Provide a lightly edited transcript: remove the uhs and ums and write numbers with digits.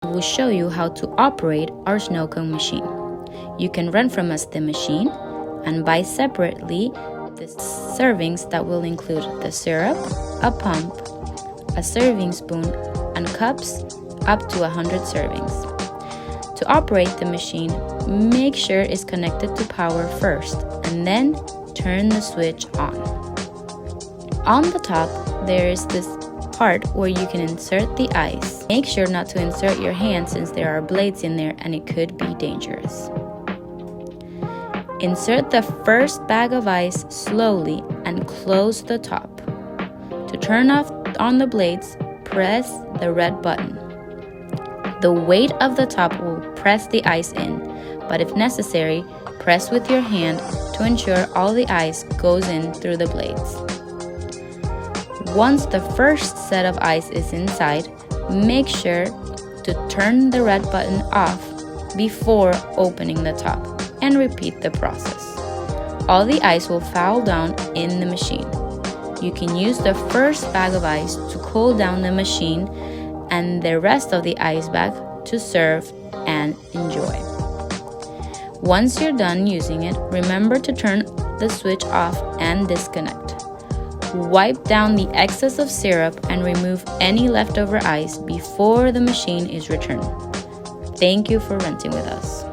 We'll show you how to operate our snow cone machine. You can rent from us the machine and buy separately the servings that will include the syrup, a pump, a serving spoon, and cups up to 100 servings. To operate the machine, make sure it's connected to power first and then turn the switch on. On the top, there is this part where you can insert the ice. Make sure not to insert your hand since there are blades in there and it could be dangerous. Insert the first bag of ice slowly and close the top. To turn off on the blades, press the red button. The weight of the top will press the ice in, but if necessary, press with your hand to ensure all the ice goes in through the blades. Once the first set of ice is inside, make sure to turn the red button off before opening the top and repeat the process. All the ice will fall down in the machine. You can use the first bag of ice to cool down the machine and the rest of the ice bag to serve and enjoy. Once you're done using it, remember to turn the switch off and disconnect. Wipe down the excess of syrup and remove any leftover ice before the machine is returned. Thank you for renting with us.